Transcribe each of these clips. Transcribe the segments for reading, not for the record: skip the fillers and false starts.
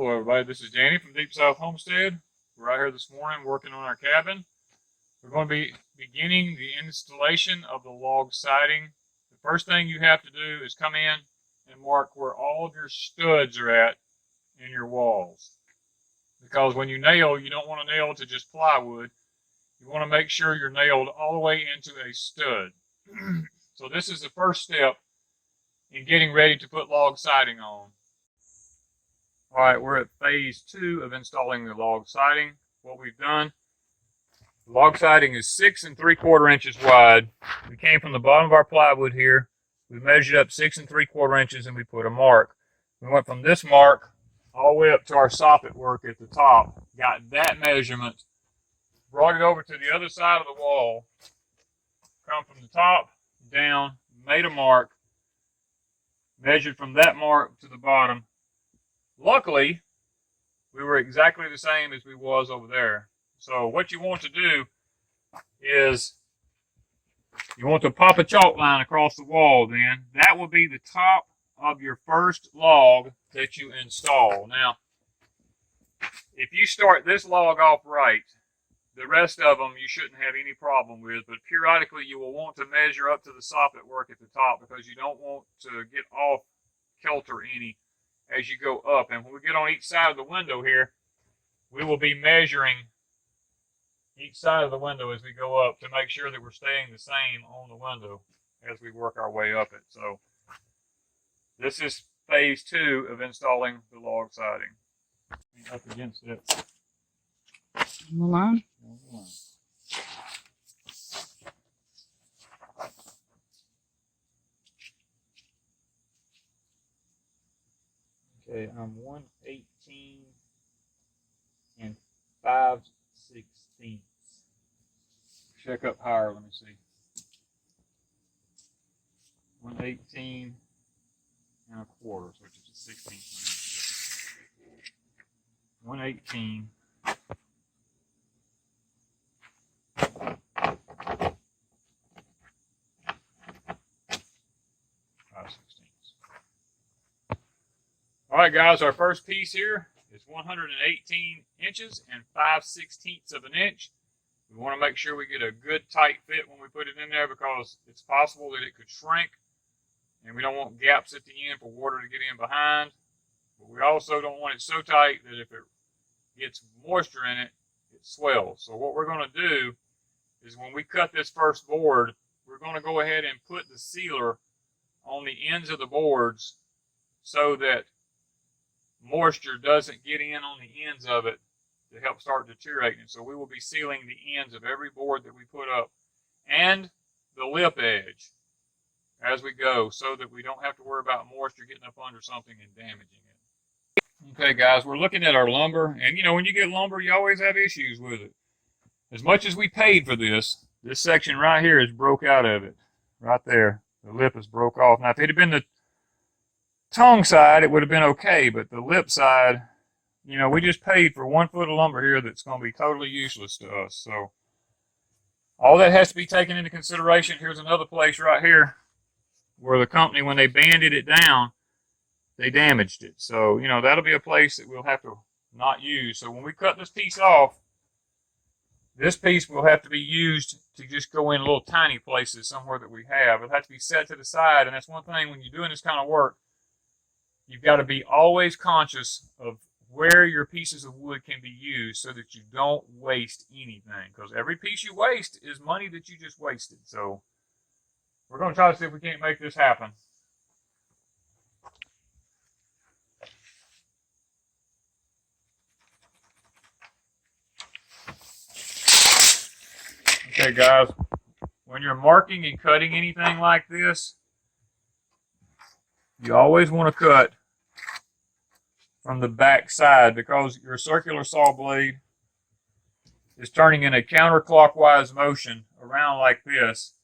Hello everybody, this is Danny from Deep South Homestead. We're out here this morning working on our cabin. We're going to be beginning the installation of the log siding. The first thing you have to do is come in and mark where all of your studs are at in your walls. Because when you nail, you don't want to nail to just plywood. You want to make sure you're nailed all the way into a stud. So this is the first step in getting ready to put log siding on. All right, we're at phase 2 of installing the log siding. What we've done, the log siding is 6 3/4 inches wide. We came from the bottom of our plywood here. We measured up 6 3/4 inches and we put a mark. We went from this mark all the way up to our soffit work at the top, got that measurement, brought it over to the other side of the wall, come from the top down, made a mark, measured from that mark to the bottom. Luckily, we were exactly the same as we was over there. So what you want to do is you want to pop a chalk line across the wall then. That will be the top of your first log that you install. Now, if you start this log off right, the rest of them you shouldn't have any problem with, but periodically you will want to measure up to the soffit work at the top because you don't want to get off kilter any as you go up. And when we get on each side of the window here, we will be measuring each side of the window as we go up to make sure that we're staying the same on the window as we work our way up it. So this is phase 2 of installing the log siding. Up against it. On the line? On the line. Okay, I'm 1/18 and 5/16. Check up higher, let me see. 1/18 and 1/4, which is a 16th. 1/18. All right, guys, our first piece here is 118 inches and 5/16 of an inch. We want to make sure we get a good tight fit when we put it in there because it's possible that it could shrink, and we don't want gaps at the end for water to get in behind. But we also don't want it so tight that if it gets moisture in it, it swells. So what we're going to do is when we cut this first board, we're going to go ahead and put the sealer on the ends of the boards so that moisture doesn't get in on the ends of it to help start deteriorating. So we will be sealing the ends of every board that we put up and the lip edge as we go so that we don't have to worry about moisture getting up under something and damaging it. Okay, guys, we're looking at our lumber, and you know, when you get lumber, you always have issues with it. As much as we paid for this section right here is broke out of it. Right there. The lip is broke off. Now, if it had been the tongue side, it would have been okay, but the lip side, you know, we just paid for 1 foot of lumber here that's going to be totally useless to us. So all that has to be taken into consideration. Here's another place right here where the company, when they banded it down, they damaged it. So, you know, that'll be a place that we'll have to not use. So when we cut this piece off, this piece will have to be used to just go in little tiny places somewhere that we have. It'll have to be set to the side, and that's one thing when you're doing this kind of work. You've got to be always conscious of where your pieces of wood can be used so that you don't waste anything. Because every piece you waste is money that you just wasted. So we're going to try to see if we can't make this happen. Okay, guys, when you're marking and cutting anything like this, you always want to cut from the back side because your circular saw blade is turning in a counterclockwise motion around like this.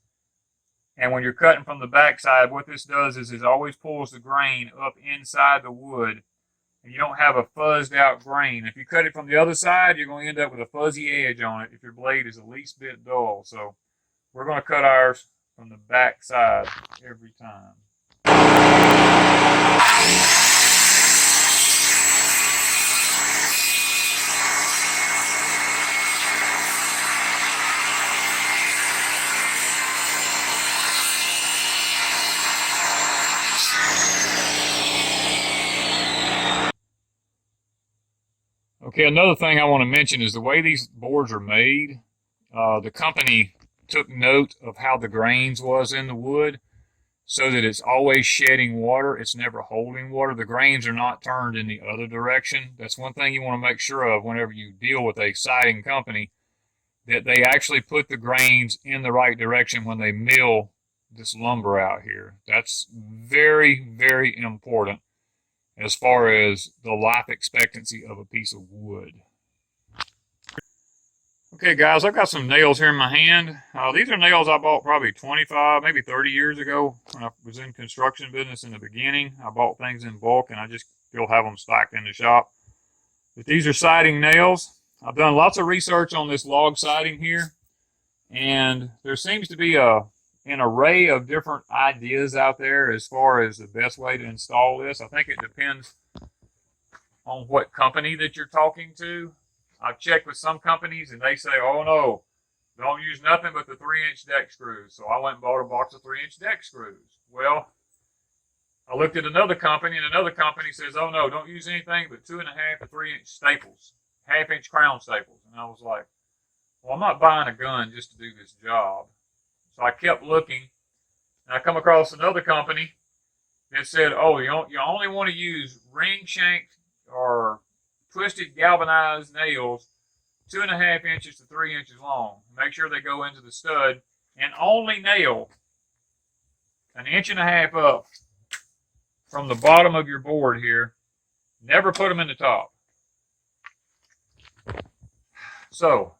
And when you're cutting from the back side, what this does is it always pulls the grain up inside the wood, and you don't have a fuzzed out grain. If you cut it from the other side, you're going to end up with a fuzzy edge on it if your blade is the least bit dull. So we're going to cut ours from the back side every time. Okay, another thing I want to mention is the way these boards are made. The company took note of how the grains was in the wood so that it's always shedding water. It's never holding water. The grains are not turned in the other direction. That's one thing you want to make sure of whenever you deal with a siding company, that they actually put the grains in the right direction when they mill this lumber out here. That's very, very important as far as the life expectancy of a piece of wood. Okay guys, I've got some nails here in my hand. These are nails I bought probably 25, maybe 30 years ago when I was in construction business in the beginning. I bought things in bulk and I just still have them stacked in the shop. But these are siding nails. I've done lots of research on this log siding here, and there seems to be an array of different ideas out there as far as the best way to install this. I think it depends on what company that you're talking to. I've checked with some companies and they say, oh no, don't use nothing but the 3-inch deck screws. So I went and bought a box of 3-inch deck screws. Well, I looked at another company and another company says, oh no, don't use anything but 2.5 to 3-inch staples, 1/2-inch crown staples. And I was like, well, I'm not buying a gun just to do this job. So I kept looking and I come across another company that said, oh, you only want to use ring shank or twisted galvanized nails 2.5 inches to 3 inches long. Make sure they go into the stud and only nail 1.5 inches up from the bottom of your board here. Never put them in the top. So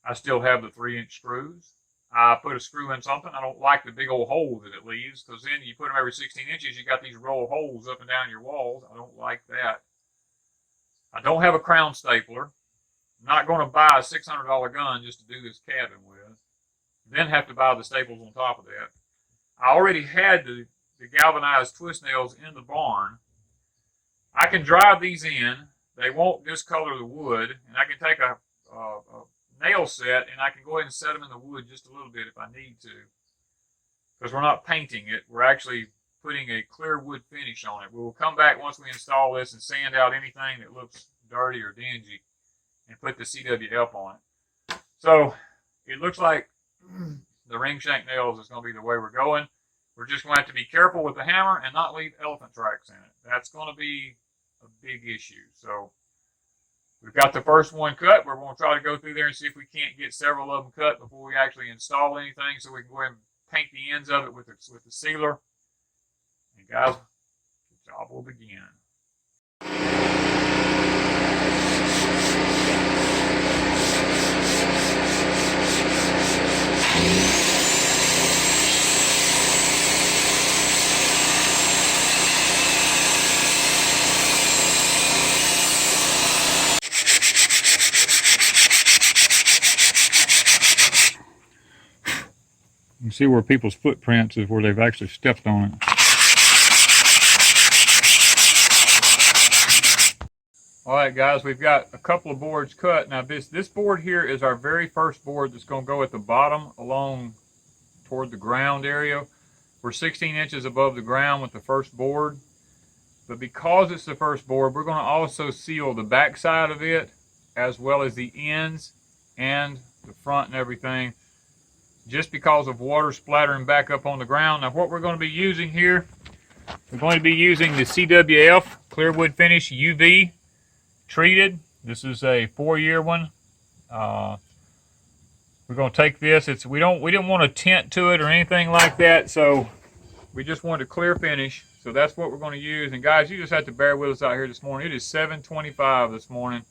I still have the 3-inch screws. I put a screw in something. I don't like the big old hole that it leaves, because then you put them every 16 inches, you got these roll of holes up and down your walls. I don't like that. I don't have a crown stapler. I'm not going to buy a $600 gun just to do this cabin with. Then have to buy the staples on top of that. I already had the galvanized twist nails in the barn. I can drive these in. They won't discolor the wood. And I can take a nail set and I can go ahead and set them in the wood just a little bit if I need to. Because we're not painting it. We're actually putting a clear wood finish on it. We will come back once we install this and sand out anything that looks dirty or dingy and put the CWF on it. So it looks like the ring shank nails is going to be the way we're going. We're just going to have to be careful with the hammer and not leave elephant tracks in it. That's going to be a big issue. So we've got the first one cut. We're going to try to go through there and see if we can't get several of them cut before we actually install anything, so we can go ahead and paint the ends of it with the sealer. And guys, the job will begin. You see where people's footprints is where they've actually stepped on it. All right, guys, we've got a couple of boards cut. Now, this board here is our very first board that's going to go at the bottom along toward the ground area. We're 16 inches above the ground with the first board. But because it's the first board, we're going to also seal the back side of it as well as the ends and the front and everything, just because of water splattering back up on the ground. Now, what we're going to be using here, we're going to be using the CWF Clear Wood Finish UV treated. This is a 4-year one. We're going to take this. We didn't want a tint to it or anything like that, so we just wanted a clear finish. So that's what we're going to use. And guys, you just have to bear with us out here this morning. It is 7:25 this morning,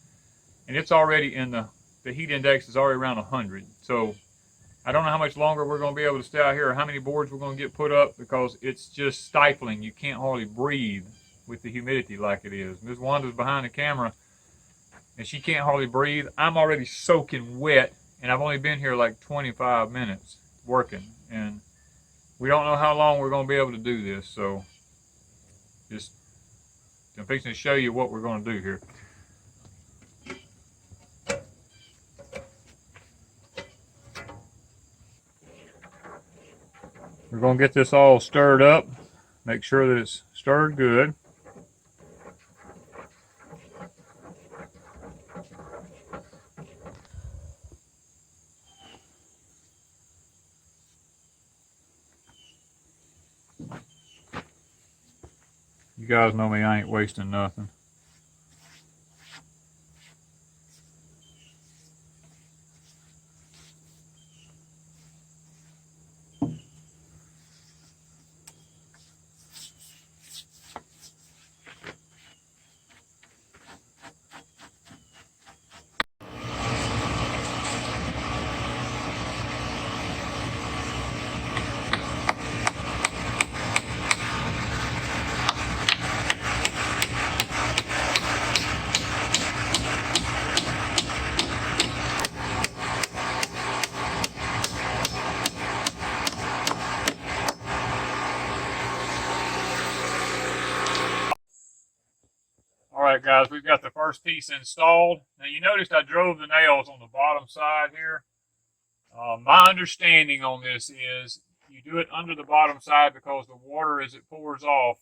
and it's already in the heat index is already around 100. So I don't know how much longer we're going to be able to stay out here or how many boards we're going to get put up, because it's just stifling. You can't hardly breathe with the humidity like it is. Ms. Wanda's behind the camera, and she can't hardly breathe. I'm already soaking wet, and I've only been here like 25 minutes working. And we don't know how long we're going to be able to do this. So just, I'm fixing to show you what we're going to do here. We're going to get this all stirred up. Make sure that it's stirred good. You guys know me, I ain't wasting nothing. Alright guys, we've got the first piece installed. Now you noticed I drove the nails on the bottom side here. My understanding on this is you do it under the bottom side because the water, as it pours off,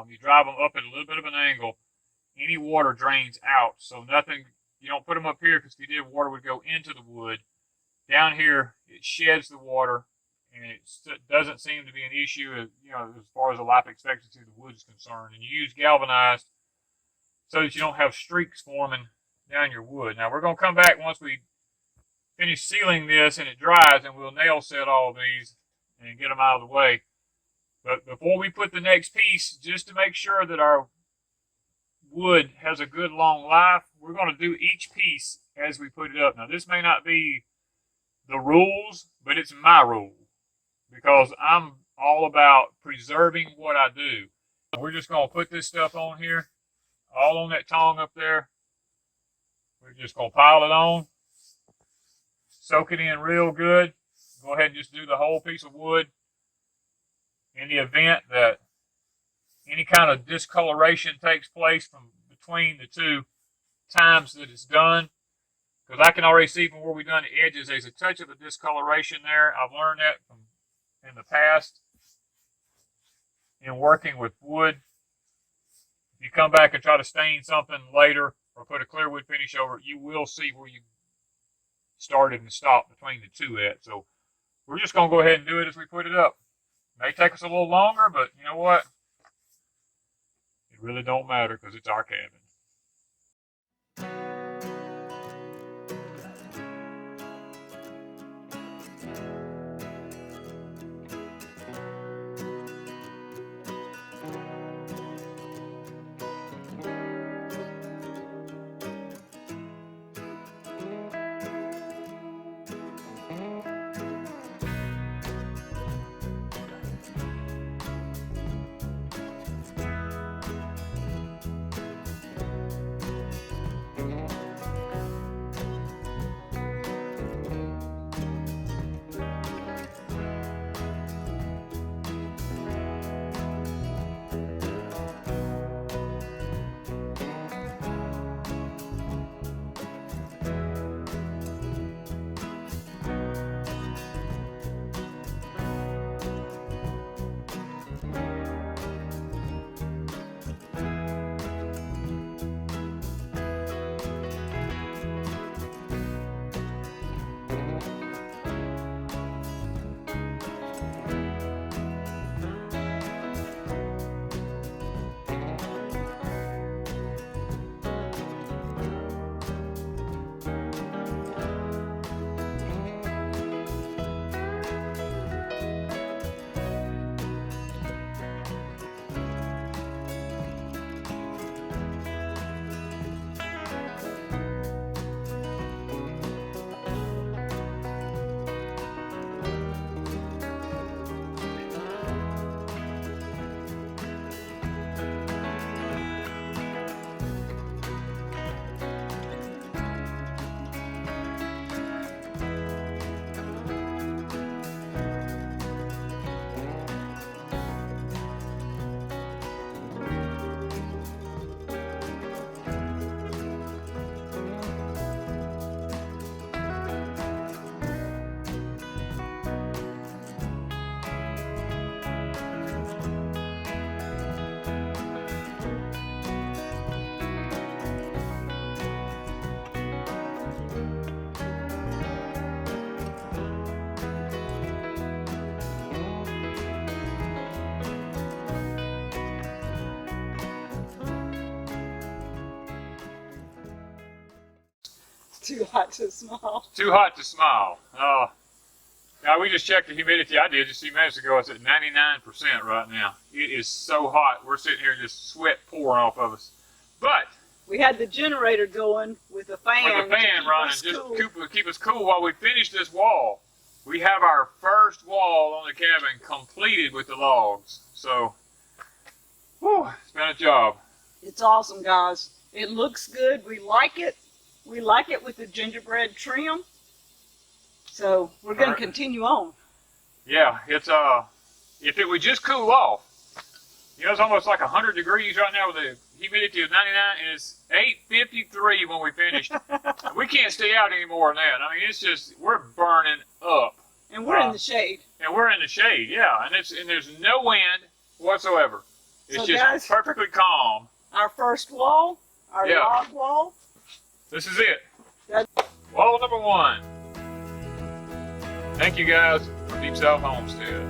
you drive them up at a little bit of an angle, any water drains out. So nothing, you don't put them up here because if you did, water would go into the wood. Down here, it sheds the water, and it doesn't seem to be an issue, as far as the life expectancy of the wood is concerned. And you use galvanized so that you don't have streaks forming down your wood. Now we're going to come back once we finish sealing this and it dries, and we'll nail set all these and get them out of the way. But before we put the next piece, just to make sure that our wood has a good long life, we're going to do each piece as we put it up. Now this may not be the rules, but it's my rule because I'm all about preserving what I do. We're just going to put this stuff on here, all on that tongue up there. We're just going to pile it on, soak it in real good. Go ahead and just do the whole piece of wood. In the event that any kind of discoloration takes place from between the two times that it's done, because I can already see from where we've done the edges, there's a touch of a discoloration there. I've learned that from in the past in working with wood. If you come back and try to stain something later or put a clear wood finish over it, you will see where you started and stopped between the two at. So we're just going to go ahead and do it as we put it up. It may take us a little longer, but you know what? It really don't matter because it's our cabin. Too hot to smile. Too hot to smile. Now we just checked the humidity. I did just a few minutes ago. It's at 99% right now. It is so hot. We're sitting here just sweat pouring off of us. But We had the generator going with the fan. with the fan running, us just cool. keep us cool while we finish this wall. We have our first wall on the cabin completed with the logs. So, whew, it's been a job. It's awesome, guys. It looks good. We like it. We like it with the gingerbread trim. So we're going to Alright. continue on. Yeah, it's if it would just cool off. You know, it's almost like 100 degrees right now with the humidity of 99, and it's 8:53 when we finished. We can't stay out any more than that. I mean, it's just, we're burning up. And we're in the shade. And we're in the shade, yeah, and there's no wind whatsoever. It's So just guys, perfectly calm. Our first wall, our Yeah. log wall. This is it. That- Wall number 1. Thank you guys from Deep South Homestead.